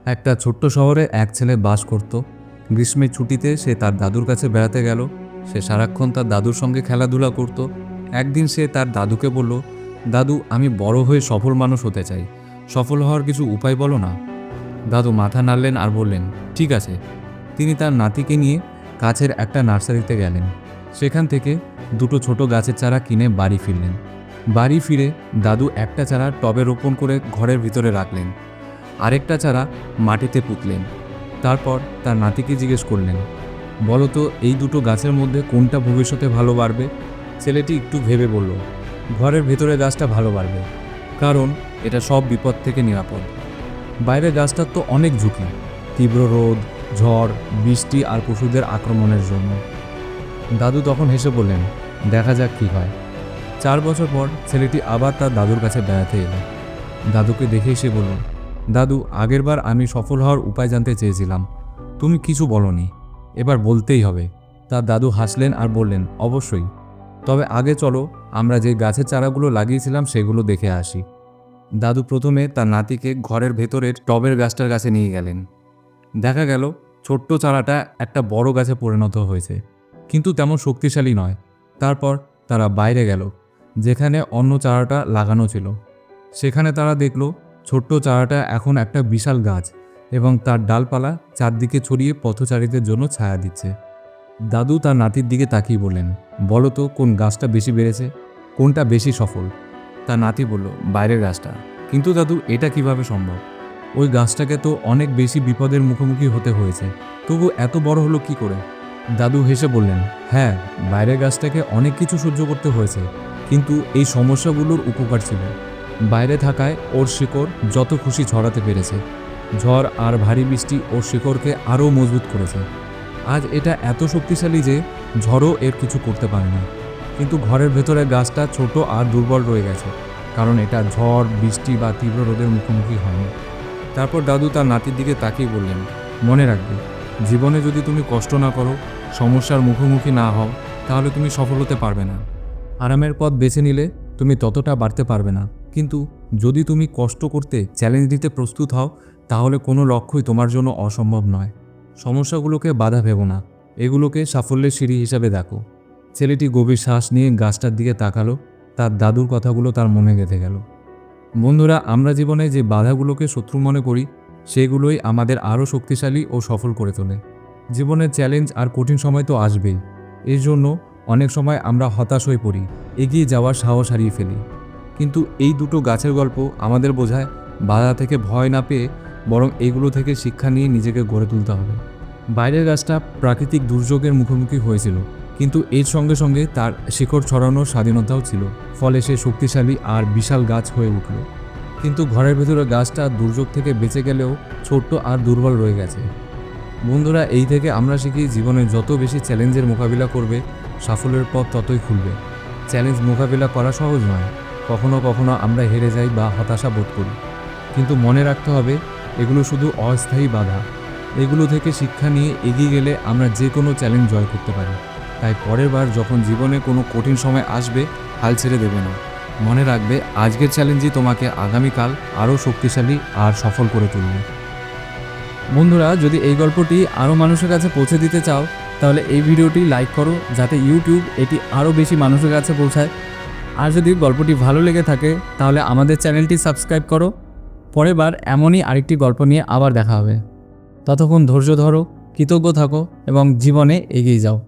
একটা ছোট্ট শহরে এক ছেলে বাস করত। গ্রীষ্মের ছুটিতে সে তার দাদুর কাছে বেড়াতে গেল। সে সারাক্ষণ তার দাদুর সঙ্গে খেলাধুলা করত। একদিন সে তার দাদুকে বলল, দাদু, আমি বড় হয়ে সফল মানুষ হতে চাই। সফল হওয়ার কিছু উপায় বলো না। দাদু মাথা নাড়লেন আর বললেন, ঠিক আছে। তিনি তার নাতিকে নিয়ে কাছের একটা নার্সারিতে গেলেন। সেখান থেকে দুটো ছোট গাছের চারা কিনে বাড়ি ফিরলেন। বাড়ি ফিরে দাদু একটা চারা টবে রোপণ করে ঘরের ভিতরে রাখলেন। আরেকটা চারা মাটিতে পুঁতলেন। তারপর তার নাতিকে জিজ্ঞেস করলেন, বলো তো, এই দুটো গাছের মধ্যে কোনটা ভবিষ্যতে ভালো বাড়বে? ছেলেটি একটু ভেবে বলল, ঘরের ভেতরে গাছটা ভালো বাড়বে, কারণ এটা সব বিপদ থেকে নিরাপদ। বাইরের গাছটার তো অনেক ঝুঁকি, তীব্র রোদ, ঝড়, বৃষ্টি আর পশুদের আক্রমণের জন্য। দাদু তখন হেসে বললেন, দেখা যাক কী হয়। 4 বছর পর ছেলেটি আবার তার দাদুর কাছে বেড়াতে এলো। দাদুকে দেখে সে বলল, দাদু, আগেরবার আমি সফল হওয়ার উপায় জানতে চেয়েছিলাম, তুমি কিছু বলনি, এবার বলতেই হবে। তার দাদু হাসলেন আর বললেন, অবশ্যই, তবে আগে চলো আমরা যে গাছের চারাগুলো লাগিয়েছিলাম সেগুলো দেখে আসি। দাদু প্রথমে তার নাতিকে ঘরের ভেতরের টবের গাছটার কাছে নিয়ে গেলেন। দেখা গেল ছোট্ট চারাটা একটা বড় গাছে পরিণত হয়েছে, কিন্তু তেমন শক্তিশালী নয়। তারপর তারা বাইরে গেল, যেখানে অন্য চারাটা লাগানো ছিল। সেখানে তারা দেখল ছোট্ট চারাটা এখন একটা বিশাল গাছ এবং তার ডালপালা চারদিকে ছড়িয়ে পথচারীদের জন্য ছায়া দিচ্ছে। দাদু তার নাতির দিকে তাকিয়ে বললেন, বলো তো, কোন গাছটা বেশি বেড়েছে, কোনটা বেশি সফল? তার নাতি বলল, বাইরের গাছটা। কিন্তু দাদু, এটা কিভাবে সম্ভব? ওই গাছটাকে তো অনেক বেশি বিপদের মুখোমুখি হতে হয়েছে, তবু এত বড় হলো কি করে? দাদু হেসে বললেন, হ্যাঁ, বাইরের গাছটাকে অনেক কিছু সহ্য করতে হয়েছে, কিন্তু এই সমস্যাগুলোর উপকার ছিল। বাইরে থাকায় ওর শিকড় যত খুশি ছড়াতে পেরেছে। ঝড় আর ভারী বৃষ্টি ওর শিকড়কে আরও মজবুত করেছে। আজ এটা এত শক্তিশালী যে ঝড়ও এর কিছু করতে পারে না। কিন্তু ঘরের ভেতরে গাছটা ছোট আর দুর্বল রয়ে গেছে, কারণ এটা ঝড়, বৃষ্টি বা তীব্র রোদের মুখোমুখি হয়নি। তারপর দাদু তার নাতির দিকে তাকিয়ে বললেন, মনে রাখবে, জীবনে যদি তুমি কষ্ট না করো, সমস্যার মুখোমুখি না হও, তাহলে তুমি সফল হতে পারবে না। আরামের পথ বেছে নিলে তুমি ততটা বাড়তে পারবে না, কিন্তু যদি তুমি কষ্ট করতে, চ্যালেঞ্জ নিতে প্রস্তুত হও, তাহলে কোনো লক্ষ্যই তোমার জন্য অসম্ভব নয়। সমস্যাগুলোকে বাধা ভেবো না, এগুলোকে সাফল্যের সিঁড়ি হিসাবে দেখো। ছেলেটি গভীর শ্বাস নিয়ে গাছটার দিকে তাকালো। তার দাদুর কথাগুলো তার মনে গেঁথে গেল। বন্ধুরা, আমরা জীবনে যে বাধাগুলোকে শত্রু মনে করি, সেগুলোই আমাদের আরও শক্তিশালী ও সফল করে তোলে। জীবনের চ্যালেঞ্জ আর কঠিন সময় তো আসবেই। এর জন্য অনেক সময় আমরা হতাশ হয়ে পড়ি, এগিয়ে যাওয়ার সাহস হারিয়ে ফেলি। কিন্তু এই দুটো গাছের গল্প আমাদের বোঝায়, বাধা থেকে ভয় না পেয়ে বরং এগুলো থেকে শিক্ষা নিয়ে নিজেকে গড়ে তুলতে হবে। বাইরের গাছটা প্রাকৃতিক দুর্যোগের মুখোমুখি হয়েছিল, কিন্তু এর সঙ্গে সঙ্গে তার শিকড় ছড়ানোর স্বাধীনতাও ছিল। ফলে সে শক্তিশালী আর বিশাল গাছ হয়ে উঠল। কিন্তু ঘরের ভেতরে গাছটা দুর্যোগ থেকে বেঁচে গেলেও ছোট্ট আর দুর্বল রয়ে গেছে। বন্ধুরা, এই থেকে আমরা শিখি, জীবনে যত বেশি চ্যালেঞ্জের মোকাবিলা করবে, সাফল্যের পথ ততই খুলবে। চ্যালেঞ্জ মোকাবিলা করা সহজ নয়, কখনো কখনো আমরা হেরে যাই বা হতাশা বোধ করি, কিন্তু মনে রাখতে হবে, এগুলো শুধু অস্থায়ী বাধা। এগুলো থেকে শিক্ষা নিয়ে এগিয়ে গেলে আমরা যে কোনো চ্যালেঞ্জ জয় করতে পারি। তাই পরের বার যখন জীবনে কোনো কঠিন সময় আসবে, হাল ছেড়ে দেবে না। মনে রাখবে, আজকের চ্যালেঞ্জই তোমাকে আগামীকাল আরও শক্তিশালী আর সফল করে তুলবে। বন্ধুরা, যদি এই গল্পটি আরও মানুষের কাছে পৌঁছে দিতে চাও, তাহলে এই ভিডিওটি লাইক করো, যাতে ইউটিউব এটি আরও বেশি মানুষের কাছে পৌঁছায়। আর যদি গল্পটি ভালো লেগে থাকে, তাহলে আমাদের চ্যানেলটি সাবস্ক্রাইব করো। পরের বার এমনই আরেকটি গল্প নিয়ে আবার দেখা হবে। ততক্ষণ ধৈর্য ধরো, কৃতজ্ঞ থাকো এবং জীবনে এগিয়ে যাও।